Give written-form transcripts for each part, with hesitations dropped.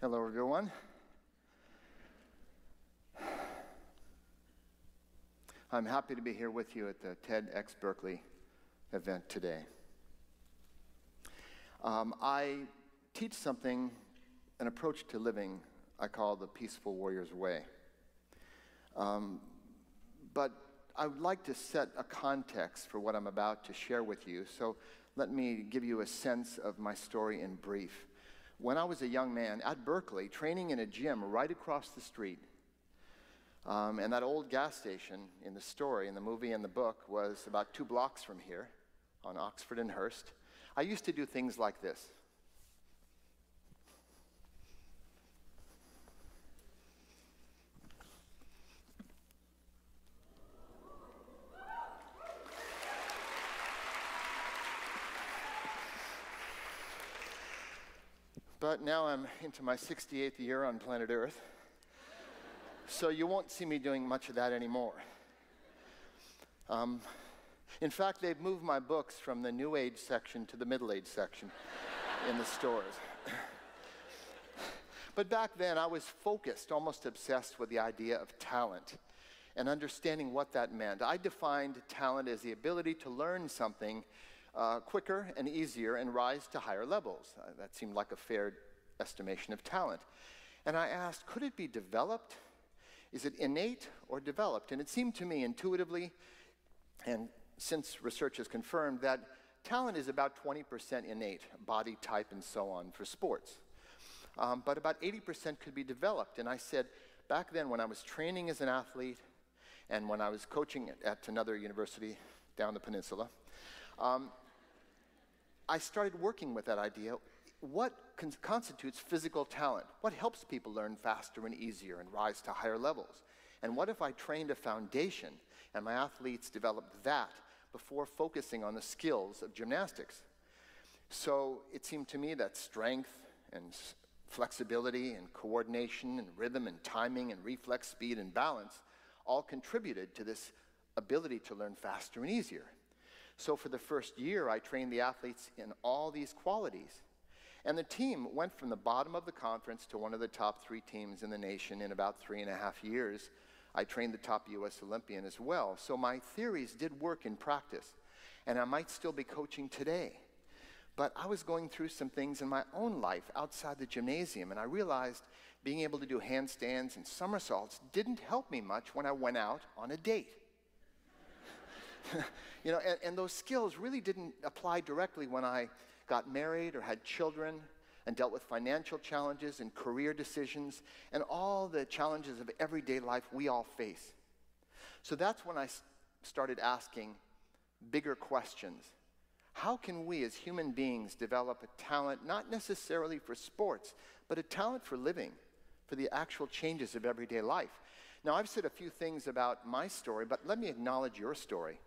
Hello, everyone. I'm happy to be here with you at the TEDx Berkeley event today. I teach something, an approach to living I call the peaceful warrior's way. But I would like to set a context for what I'm about to share with you, so let me give you a sense of my story in brief. When I was a young man at Berkeley, training in a gym right across the street, and that old gas station in the story, in the movie and the book, was about 2 blocks from here on Oxford and Hurst, I used to do things like this. But now I'm into my 68th year on planet Earth, so you won't see me doing much of that anymore. In fact, they've moved my books from the New Age section to the Middle Age section in the stores. But back then, I was focused, almost obsessed with the idea of talent and understanding what that meant. I defined talent as the ability to learn something quicker and easier and rise to higher levels. That seemed like a fair estimation of talent. And I asked, could it be developed? Is it innate or developed? And it seemed to me intuitively, and since research has confirmed, that talent is about 20% innate, body type and so on, for sports. But about 80% could be developed. And I said, back then when I was training as an athlete and when I was coaching at another university down the peninsula, I started working with that idea. What constitutes physical talent? What helps people learn faster and easier and rise to higher levels? And what if I trained a foundation and my athletes developed that before focusing on the skills of gymnastics? So it seemed to me that strength and flexibility and coordination and rhythm and timing and reflex speed and balance all contributed to this ability to learn faster and easier. So for the first year, I trained the athletes in all these qualities. And the team went from the bottom of the conference to one of the top 3 teams in the nation in about 3.5 years. I trained the top US Olympian as well. So my theories did work in practice. And I might still be coaching today. But I was going through some things in my own life outside the gymnasium, and I realized being able to do handstands and somersaults didn't help me much when I went out on a date. And those skills really didn't apply directly when I got married or had children and dealt with financial challenges and career decisions and all the challenges of everyday life we all face. So that's when I started asking bigger questions. How can we as human beings develop a talent not necessarily for sports, but a talent for living, for the actual changes of everyday life? Now, I've said a few things about my story, but let me acknowledge your story.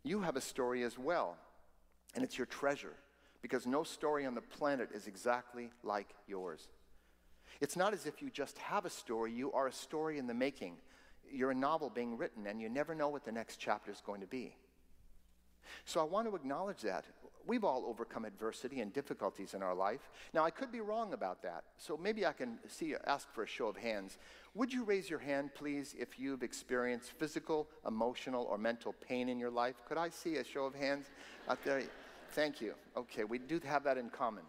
You have a story as well, and it's your treasure, because no story on the planet is exactly like yours. It's not as if you just have a story, you are a story in the making. You're a novel being written, and you never know what the next chapter is going to be. So I want to acknowledge that. We've all overcome adversity and difficulties in our life. Now, I could be wrong about that, so maybe I can ask for a show of hands. Would you raise your hand, please, if you've experienced physical, emotional, or mental pain in your life? Could I see a show of hands out there? Thank you. Okay, we do have that in common.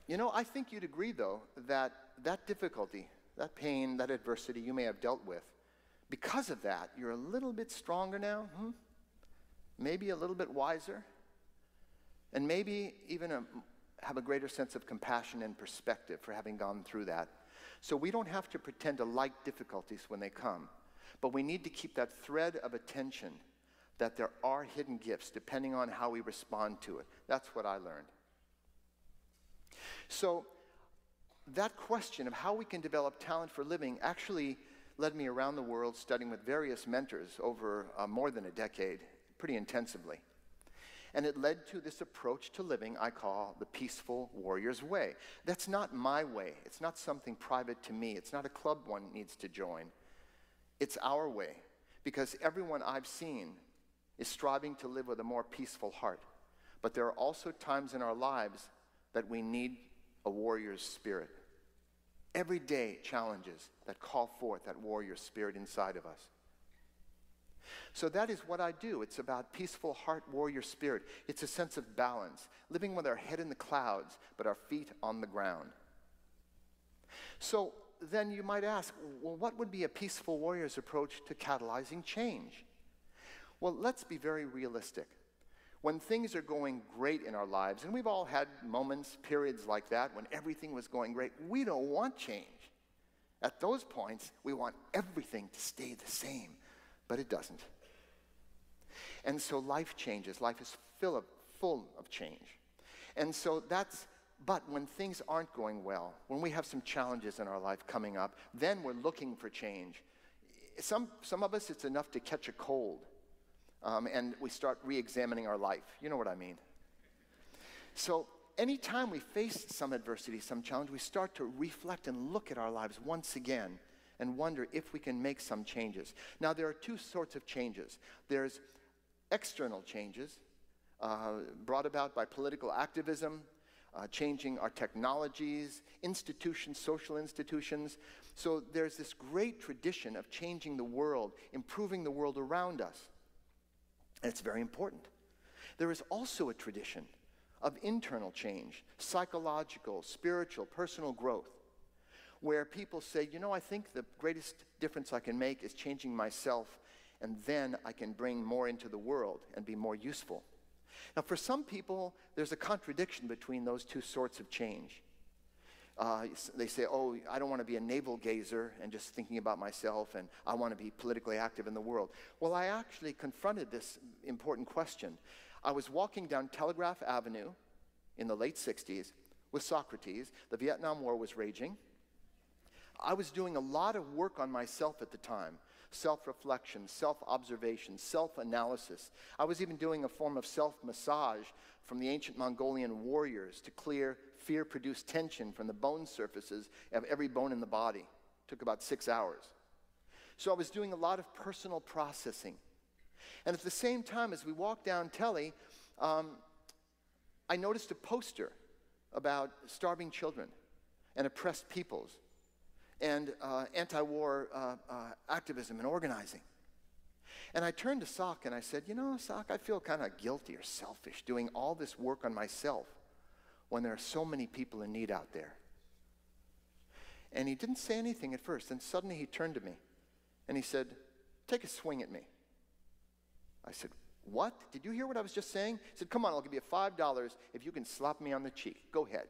I think you'd agree, though, that difficulty, that pain, that adversity you may have dealt with, because of that, you're a little bit stronger now, maybe a little bit wiser, and maybe even have a greater sense of compassion and perspective for having gone through that. So we don't have to pretend to like difficulties when they come, but we need to keep that thread of attention that there are hidden gifts depending on how we respond to it. That's what I learned. So that question of how we can develop talent for living actually led me around the world studying with various mentors over more than a decade, pretty intensively. And it led to this approach to living I call the peaceful warrior's way. That's not my way. It's not something private to me. It's not a club one needs to join. It's our way, because everyone I've seen is striving to live with a more peaceful heart. But there are also times in our lives that we need a warrior's spirit. Every day challenges that call forth that warrior spirit inside of us. So that is what I do. It's about peaceful heart warrior spirit. It's a sense of balance, living with our head in the clouds, but our feet on the ground. So then you might ask, well, what would be a peaceful warrior's approach to catalyzing change? Well, let's be very realistic. When things are going great in our lives, and we've all had moments, periods like that, when everything was going great, we don't want change. At those points, we want everything to stay the same, but it doesn't. And so life changes. Life is full of change. And so but when things aren't going well, when we have some challenges in our life coming up, then we're looking for change. Some of us, it's enough to catch a cold. And we start re-examining our life. You know what I mean? So anytime we face some adversity, some challenge, we start to reflect and look at our lives once again and wonder if we can make some changes. Now, there are two sorts of changes. There's external changes brought about by political activism, changing our technologies, institutions, social institutions. So there's this great tradition of changing the world, improving the world around us. And it's very important. There is also a tradition of internal change, psychological, spiritual, personal growth, where people say, you know, I think the greatest difference I can make is changing myself, and then I can bring more into the world and be more useful. Now, for some people, there's a contradiction between those two sorts of change. They say, oh, I don't want to be a navel-gazer and just thinking about myself, and I want to be politically active in the world. Well, I actually confronted this important question. I was walking down Telegraph Avenue in the late 60s with Socrates. The Vietnam War was raging. I was doing a lot of work on myself at the time. Self-reflection, self-observation, self-analysis. I was even doing a form of self-massage from the ancient Mongolian warriors to clear fear-produced tension from the bone surfaces of every bone in the body. It took about 6 hours. So I was doing a lot of personal processing. And at the same time, as we walked down Telly, I noticed a poster about starving children and oppressed peoples and anti-war activism and organizing. And I turned to Sok and I said, you know, Sok, I feel kind of guilty or selfish doing all this work on myself when there are so many people in need out there. And he didn't say anything at first. Then suddenly he turned to me and he said, take a swing at me. I said, what? Did you hear what I was just saying? He said, come on, I'll give you $5 if you can slap me on the cheek. Go ahead.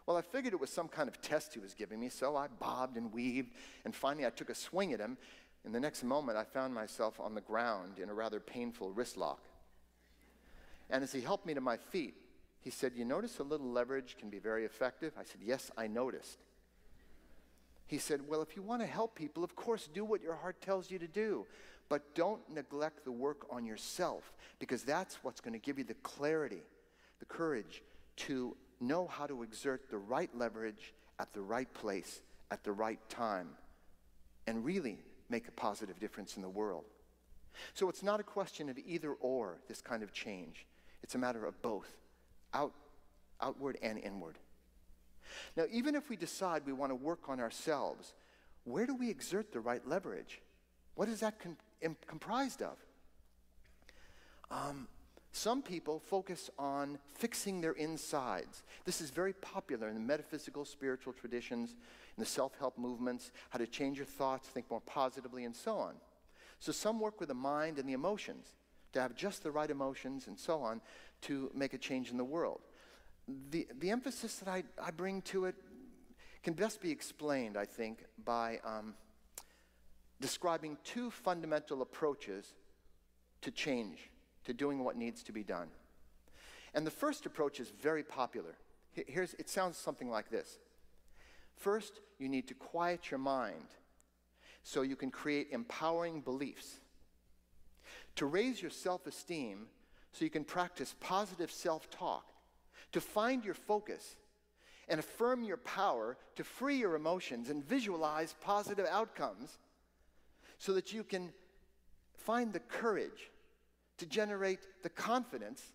Well, I figured it was some kind of test he was giving me, so I bobbed and weaved, and finally I took a swing at him. In the next moment, I found myself on the ground in a rather painful wrist lock. And as he helped me to my feet, he said, you notice a little leverage can be very effective? I said, yes, I noticed. He said, well, if you want to help people, of course, do what your heart tells you to do. But don't neglect the work on yourself, because that's what's going to give you the clarity, the courage to know how to exert the right leverage at the right place at the right time and really make a positive difference in the world. So it's not a question of either or, this kind of change. It's a matter of both, outward and inward. Now, even if we decide we want to work on ourselves, where do we exert the right leverage? What is that comprised of? Some people focus on fixing their insides. This is very popular in the metaphysical, spiritual traditions, in the self-help movements, how to change your thoughts, think more positively, and so on. So some work with the mind and the emotions, to have just the right emotions and so on, to make a change in the world. The emphasis that I bring to it can best be explained, I think, by describing two fundamental approaches to change, to doing what needs to be done. And the first approach is very popular. It sounds something like this. First, you need to quiet your mind so you can create empowering beliefs. To raise your self-esteem so you can practice positive self-talk. To find your focus and affirm your power to free your emotions and visualize positive outcomes so that you can find the courage to generate the confidence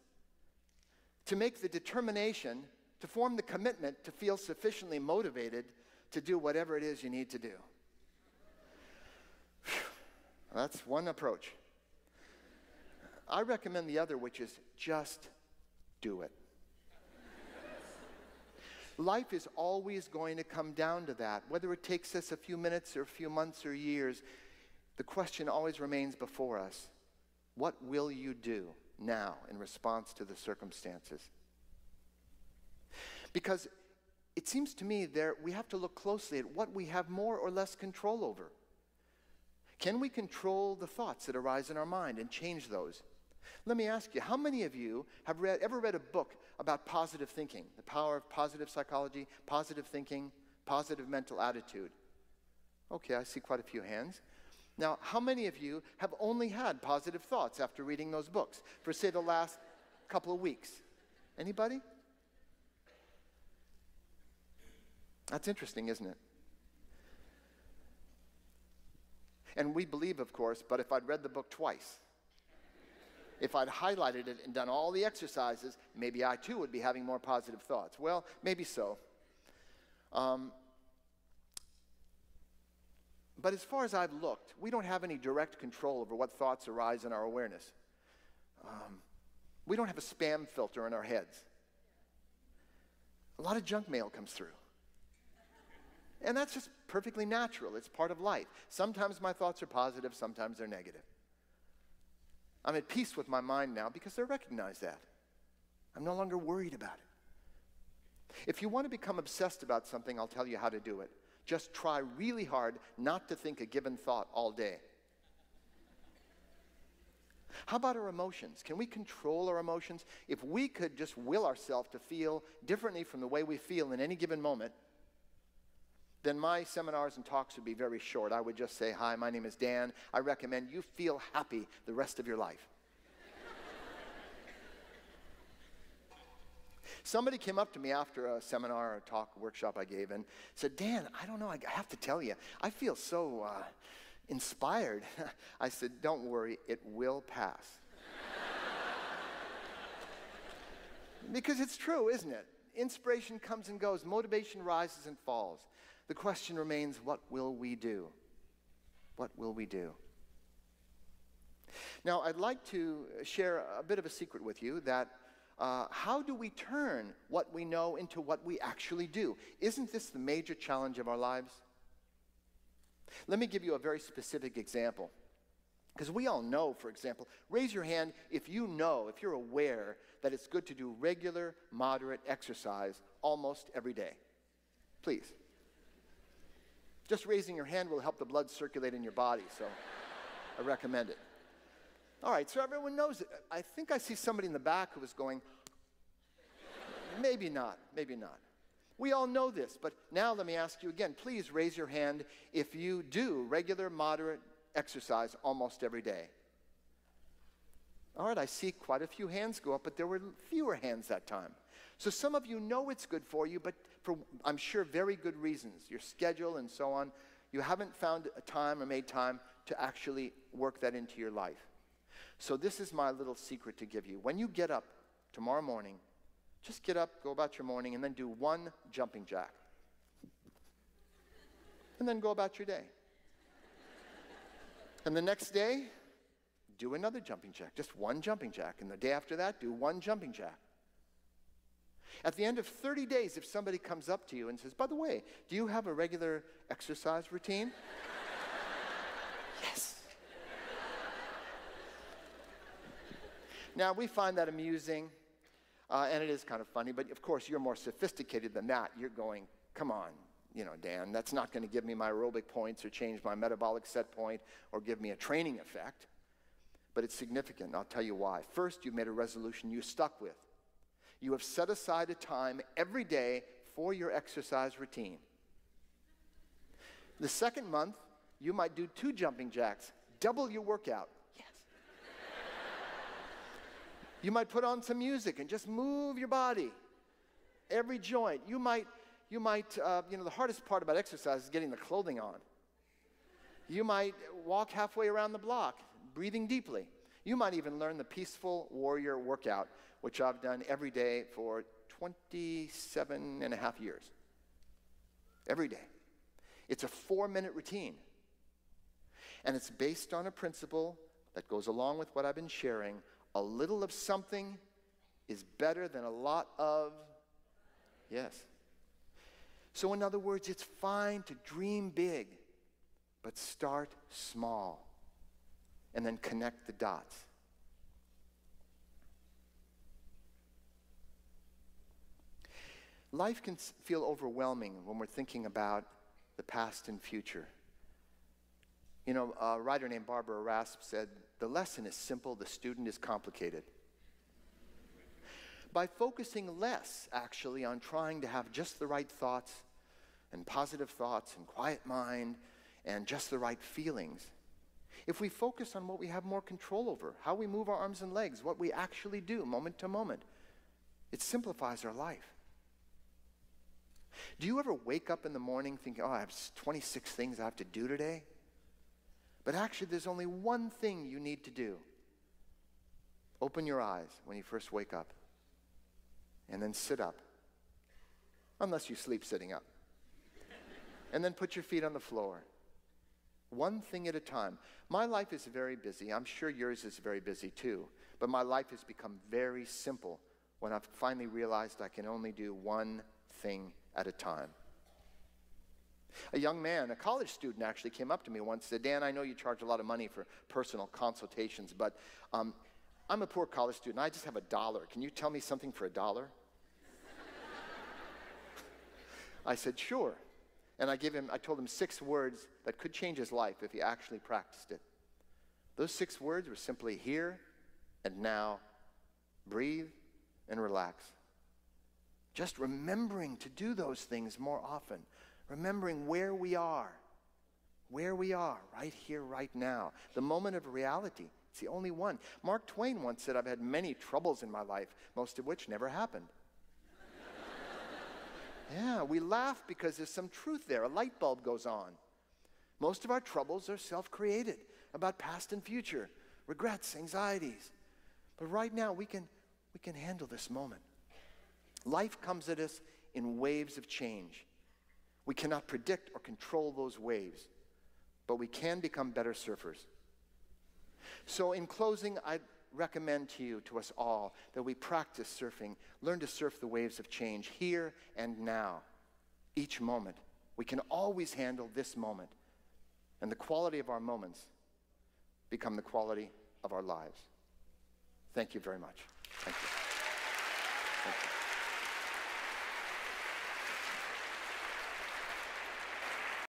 to make the determination to form the commitment to feel sufficiently motivated to do whatever it is you need to do. That's one approach. I recommend the other, which is just do it. Life is always going to come down to that. Whether it takes us a few minutes or a few months or years, the question always remains before us. What will you do now in response to the circumstances? Because it seems to me we have to look closely at what we have more or less control over. Can we control the thoughts that arise in our mind and change those? Let me ask you, how many of you have ever read a book about positive thinking, the power of positive psychology, positive thinking, positive mental attitude? Okay, I see quite a few hands. Now, how many of you have only had positive thoughts after reading those books for, say, the last couple of weeks? Anybody? That's interesting, isn't it? And we believe, of course, but if I'd read the book twice, if I'd highlighted it and done all the exercises, maybe I too would be having more positive thoughts. Well, maybe so. But as far as I've looked, we don't have any direct control over what thoughts arise in our awareness. We don't have a spam filter in our heads. A lot of junk mail comes through. And that's just perfectly natural. It's part of life. Sometimes my thoughts are positive, sometimes they're negative. I'm at peace with my mind now because I recognize that. I'm no longer worried about it. If you want to become obsessed about something, I'll tell you how to do it. Just try really hard not to think a given thought all day. How about our emotions? Can we control our emotions? If we could just will ourselves to feel differently from the way we feel in any given moment, then my seminars and talks would be very short. I would just say, hi, my name is Dan. I recommend you feel happy the rest of your life. Somebody came up to me after a seminar or a talk, workshop I gave and said, Dan, I don't know, I have to tell you, I feel so inspired. I said, don't worry, it will pass. Because it's true, isn't it? Inspiration comes and goes. Motivation rises and falls. The question remains, what will we do? What will we do? Now, I'd like to share a bit of a secret with you that how do we turn what we know into what we actually do? Isn't this the major challenge of our lives? Let me give you a very specific example. Because we all know, for example, raise your hand if you know, if you're aware that it's good to do regular, moderate exercise almost every day. Please. Just raising your hand will help the blood circulate in your body, so I recommend it. All right, so everyone knows it. I think I see somebody in the back who was going, maybe not, maybe not. We all know this, but now let me ask you again. Please raise your hand if you do regular, moderate exercise almost every day. All right, I see quite a few hands go up, but there were fewer hands that time. So some of you know it's good for you, but for, I'm sure, very good reasons, your schedule and so on, you haven't found a time or made time to actually work that into your life. So this is my little secret to give you. When you get up tomorrow morning, just get up, go about your morning, and then do one jumping jack. And then go about your day. And the next day, do another jumping jack, just one jumping jack. And the day after that, do one jumping jack. At the end of 30 days, if somebody comes up to you and says, by the way, do you have a regular exercise routine? Yes. Now, we find that amusing, and it is kind of funny, but of course, you're more sophisticated than that. You're going, come on, Dan, that's not going to give me my aerobic points or change my metabolic set point or give me a training effect. But it's significant, and I'll tell you why. First, you've made a resolution you stuck with. You have set aside a time every day for your exercise routine. The second month, you might do 2 jumping jacks, double your workout. Yes. You might put on some music and just move your body, every joint. You might, the hardest part about exercise is getting the clothing on. You might walk halfway around the block, breathing deeply. You might even learn the peaceful warrior workout, which I've done every day for 27 and a half years. Every day. It's a 4-minute routine. And it's based on a principle that goes along with what I've been sharing. A little of something is better than a lot of, yes. So in other words, it's fine to dream big, but start small and then connect the dots. Life can feel overwhelming when we're thinking about the past and future. You know, a writer named Barbara Rasp said, "The lesson is simple, the student is complicated." By focusing less, actually, on trying to have just the right thoughts and positive thoughts and quiet mind and just the right feelings, if we focus on what we have more control over, how we move our arms and legs, what we actually do moment to moment, it simplifies our life. Do you ever wake up in the morning thinking, oh, I have 26 things I have to do today? But actually, there's only one thing you need to do. Open your eyes when you first wake up, and then sit up, unless you sleep sitting up. And then put your feet on the floor. One thing at a time. My life is very busy. I'm sure yours is very busy too. But my life has become very simple when I've finally realized I can only do one thing at a time. A young man, a college student, actually came up to me once and said, "Dan, I know you charge a lot of money for personal consultations, but I'm a poor college student. I just have $1. Can you tell me something for $1?" I said, "Sure." And I told him 6 words that could change his life if he actually practiced it. Those 6 words were simply here and now, breathe and relax. Just remembering to do those things more often. Remembering where we are, right here, right now. The moment of reality, it's the only one. Mark Twain once said, "I've had many troubles in my life, most of which never happened." Yeah, we laugh because there's some truth there. A light bulb goes on. Most of our troubles are self-created, about past and future, regrets, anxieties. But right now, we can handle this moment. Life comes at us in waves of change. We cannot predict or control those waves, but we can become better surfers. So in closing, I recommend to us all, that we practice surfing, learn to surf the waves of change here and now, each moment. We can always handle this moment, and the quality of our moments become the quality of our lives. Thank you very much. Thank you. Thank you.